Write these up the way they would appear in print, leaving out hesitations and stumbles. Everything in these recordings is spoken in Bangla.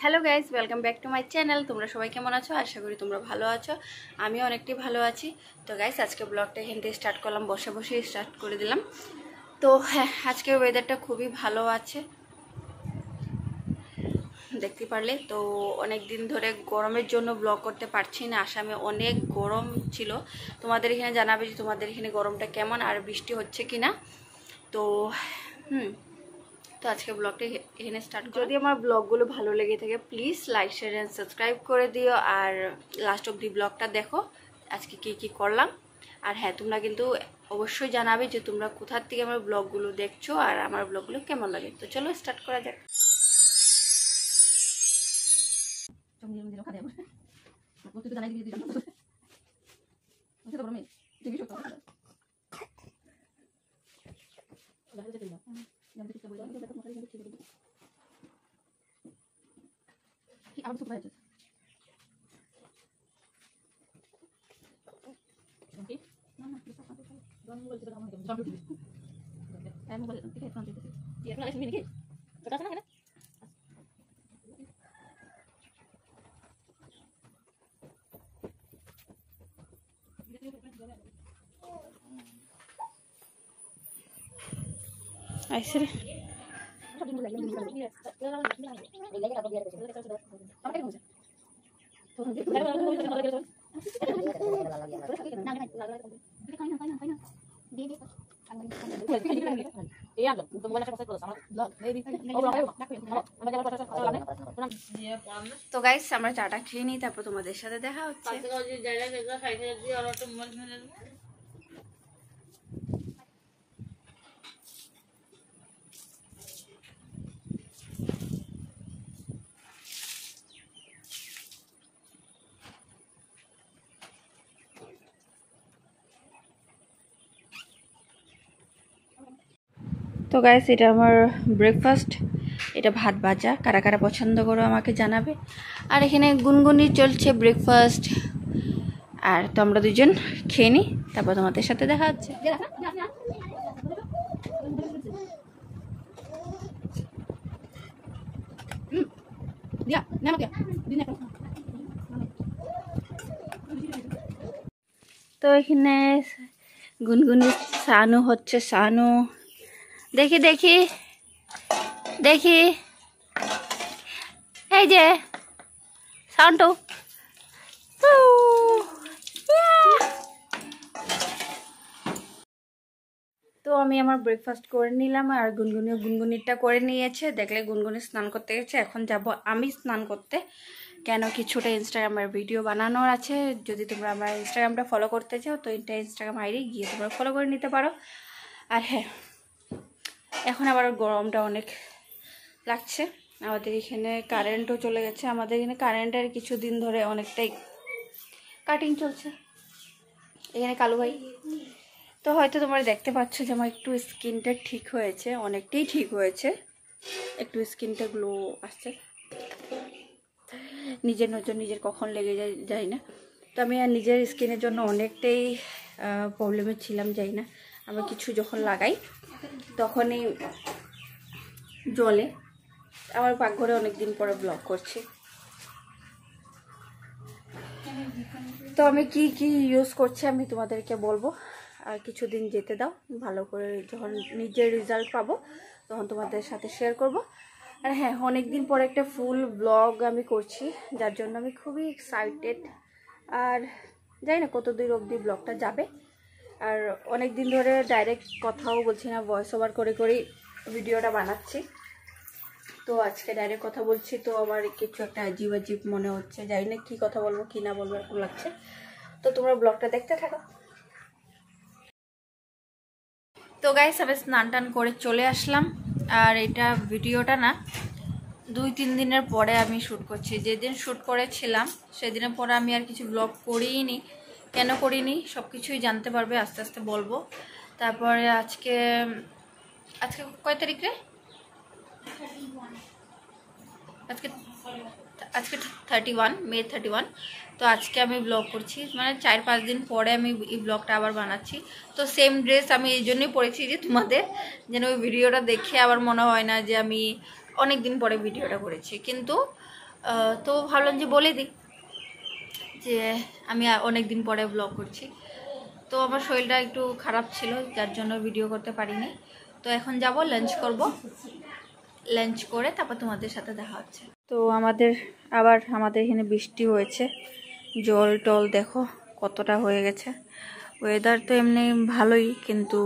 Hello guys, welcome back to my channel. তোমরা সবাই কেমন আছো? আশা করি তোমরা ভালো আছো। আমি অনেকটাই ভালো আছি। তো গাইজ, আজকে ব্লগটা এখান থেকে স্টার্ট করলাম, বসে বসে স্টার্ট করে দিলাম। তো হ্যাঁ, আজকের ওয়েদারটা খুবই ভালো আছে, দেখতে পারলে। তো অনেক দিন ধরে গরমের জন্য ব্লগ করতে পারছি না। আসামে অনেক গরম ছিল। তোমাদের এখানে জানাবে যে তোমাদের এখানে গরমটা কেমন আর বৃষ্টি হচ্ছে কি না। তো তো আজকে ব্লগটা এখানে স্টার্ট। যদি আমার ব্লগগুলো ভালো লেগে থাকে please like share and subscribe করে দিও, আর লাস্ট অব দি ব্লগটা দেখো আজকে কি করলাম। আর হ্যাঁ, তোমরা কিন্তু অবশ্যই জানাবে যে তোমরা কোথার থেকে আমার ব্লগগুলো দেখছো আর আমার ব্লগগুলো কেমন লাগে। তো চলো স্টার্ট করা যাক। আইসরে তো গাইস, আমরা চাটা খেয়ে নিই, তারপর তোমাদের সাথে দেখা হচ্ছে। তো গাইস, এটা আমার ব্রেকফাস্ট। এটা ভাত ভাজা। কারা কারা পছন্দ করো আমাকে জানাবে। আর এখানে গুনগুনি চলছে ব্রেকফাস্ট। আর তো আমরা দুজন খেয়ে নিই, তারপর তোমাদের সাথে দেখা হচ্ছে। তো এখানে গুনগুনি সানু হচ্ছে। সানু দেখি দেখি দেখি, এই যে সাউন্ড। তো আমি আমার ব্রেকফাস্ট করে নিলাম, আর গুনগুনিটা করে নিয়েছে। দেখলে গুনগুনি স্নান করতে গেছে। এখন যাব আমি স্নান করতে, কেন কিছুটা ইনস্টাগ্রামের ভিডিও বানানোর আছে। যদি তোমরা আমার ইনস্টাগ্রামটা ফলো করতে চাও তো এটা ইনস্টাগ্রাম আইডি, গিয়ে তোমরা ফলো করে নিতে পারো। আর হ্যাঁ, এখন আবার গরমটা অনেক লাগছে। আমাদের এখানে কারেন্টও চলে গেছে। আমাদের এখানে কারেন্টের কিছুদিন ধরে অনেকটাই কাটিং চলছে। এখানে কালু ভাই। তো হয়তো তোমরা দেখতে পাচ্ছ যে আমার একটু স্কিনটা ঠিক হয়েছে, অনেকটাই ঠিক হয়েছে। একটু স্কিনটা গ্লো আসছে। নিজের নজর নিজের কখন লেগে যায় না। তো আমি আর নিজের স্কিনের জন্য অনেকটাই প্রবলেমে ছিলাম, যাই না। আমি কিছু যখন লাগাই তখনই জ্বলে। আমার পাকঘরে অনেকদিন পরে ব্লগ করছি। তো আমি কি কি ইউজ করছি আমি তোমাদেরকে বলবো। আর কিছুদিন যেতে দাও, ভালো করে যখন নিজের রেজাল্ট পাবো তখন তোমাদের সাথে শেয়ার করব। আর হ্যাঁ, অনেকদিন পরে একটা ফুল ব্লগ আমি করছি, যার জন্য আমি খুবই এক্সাইটেড। আর জানি না কত দূর অবধি ব্লগটা যাবে। আর অনেক দিন ধরে ডাইরেক্ট কথাও বলছি না, ভয়েস ওভার করে করেই ভিডিওটা বানাচ্ছি। তো আজকে ডাইরেক্ট কথা বলছি, তো আমার কিছু একটা আজীব আজীব মনে হচ্ছে। জানি না কী কথা বলবো কি না বলবো, এরকম লাগছে। তো তোমরা ব্লগটা দেখতে থাকো। তো গাইস, আমি স্নান টান করে চলে আসলাম। আর এটা ভিডিওটা না 2-3 দিনের পরে আমি শ্যুট করছি। যেদিন শ্যুট করেছিলাম সেদিনের পরে আমি আর কিছু ব্লগ করিনি। কেন করিনি সব কিছুই জানতে পারবে, আস্তে আস্তে বলবো। তারপরে আজকে কয় তারিখ রে? আজকে 31 মে 31। তো আজকে আমি ব্লগ করছি, মানে 4-5 দিন পরে আমি এই ব্লগটা আবার বানাচ্ছি। তো সেম ড্রেস আমি এই জন্যই পরেছি যে তোমাদের যেন ওই ভিডিওটা দেখে আবার মনে হয় না যে আমি অনেক দিন পরে ভিডিওটা করেছি। কিন্তু তো ভাবলাম যে বলে দিই যে আমি অনেক দিন পরে ব্লগ করছি। তো আমার শরীরটা একটু খারাপ ছিল, যার জন্য ভিডিও করতে পারিনি। তো এখন যাব লাঞ্চ করব, লাঞ্চ করে তারপর তোমাদের সাথে দেখা হচ্ছে। তো আমাদের এখানে বৃষ্টি হয়েছে, জল টল দেখো কতটা হয়ে গেছে। ওয়েদার তো এমনি ভালোই, কিন্তু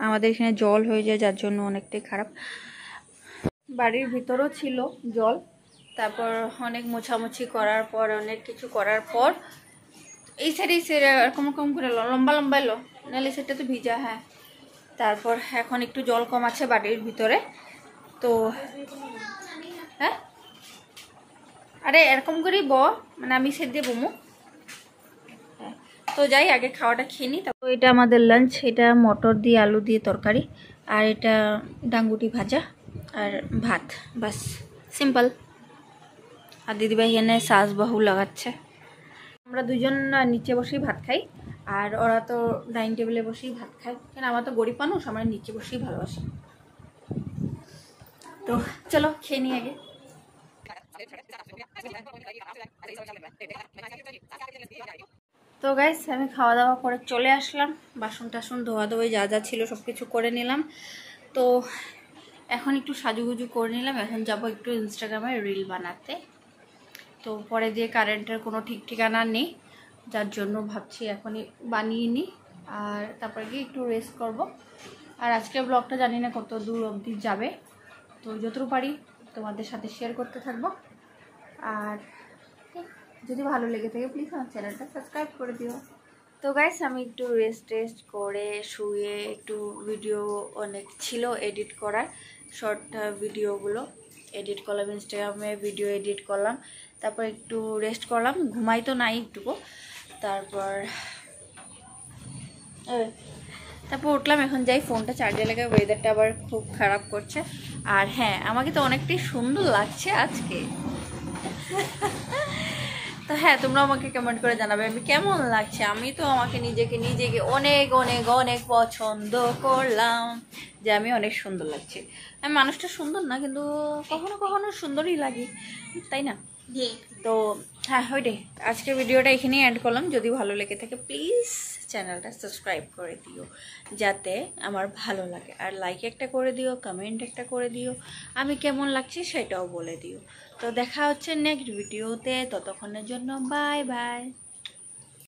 আমাদের এখানে জল হয়ে যায়, যার জন্য অনেকটাই খারাপ। বাড়ির ভিতরও ছিল জল, তারপর অনেক মোছামুছি করার পর, অনেক কিছু করার পর এই সাইডে এরকম করে লম্বা লম্বা এলো, নাহলে সেটা তো ভিজা। হ্যাঁ, তারপর এখন একটু জল কম আছে বাড়ির ভিতরে। তো হ্যাঁ, আরে এরকম করেই মানে আমি সেদ্ধ দিয়ে বমু। হ্যাঁ, তো যাই আগে খাওয়াটা খেয়ে নিই। তো এটা আমাদের লাঞ্চ, এটা মটর দিয়ে আলু দিয়ে তরকারি, আর এটা ডাঙ্গুটি ভাজা আর ভাত, বাস সিম্পল। আর দিদিভাই এনে সাজ বাহু লাগাচ্ছে। আমরা দুজন নিচে বসেই ভাত খাই, আর ওরা তো ডাইনিং টেবিলে বসেই ভাত খায়। কেন, আমার তো গরিব মানুষ, আমরা নিচে বসেই ভালোবাসি। তো চলো খেয়ে নিই আগে। তো গাইস, আমি খাওয়া দাওয়া করে চলে আসলাম, বাসন টাসন ধোয়া ধোয়া যা যা ছিল সব কিছু করে নিলাম। তো এখন একটু সাজুগুজু করে নিলাম, এখন যাব একটু ইনস্টাগ্রামে রিল বানাতে। তো পরে দিয়ে কারেন্টের কোনো ঠিক ঠিকানা নেই, যার জন্য ভাবছি এখনই বানিয়ে নিই, আর তারপরে গিয়ে একটু রেস্ট করব। আর আজকের ব্লগটা জানি না কত দূর অবধি যাবে, তো যতটুকু পারি তোমাদের সাথে শেয়ার করতে থাকবো। আর যদি ভালো লেগে থাকে প্লিজ আমার চ্যানেলটা সাবস্ক্রাইব করে দিও। তো গাইস, আমি একটু রেস্ট করে শুয়ে একটু ভিডিও অনেক ছিল এডিট করার, শর্ট ভিডিওগুলো এডিট করলাম, ইনস্টাগ্রামে ভিডিও এডিট করলাম, তারপর একটু রেস্ট করলাম, ঘুমাই তো নাই একটুকু। তারপর উঠলাম, এখন যাই ফোনটা চার্জে লাগাই, ওয়েদারটা আবার খুব খারাপ করছে। আর হ্যাঁ, আমাকে তো অনেকটাই সুন্দর লাগছে আজকে। তো হ্যাঁ, তোমরা আমাকে কমেন্ট করে জানাবে আমি কেমন লাগছে। আমি তো আমাকে নিজেকে অনেক অনেক অনেক পছন্দ করলাম যে আমি অনেক সুন্দর লাগছে। আমি মানুষটা সুন্দর না, কিন্তু কখনো কখনো সুন্দরই লাগে, তাই না? তো হ্যাঁ, ওইটাই আজকের ভিডিওটা এখানেই এন্ড করলাম। যদি ভালো লেগে থাকে প্লিজ চ্যানেলটা সাবস্ক্রাইব করে দিও, যাতে আমার ভালো লাগে। আর লাইক একটা করে দিও, কমেন্ট একটা করে দিও, আমি কেমন লাগছে সেটাও বলে দিও। তো দেখা হচ্ছে নেক্সট ভিডিওতে, ততক্ষণের জন্য বাই বাই।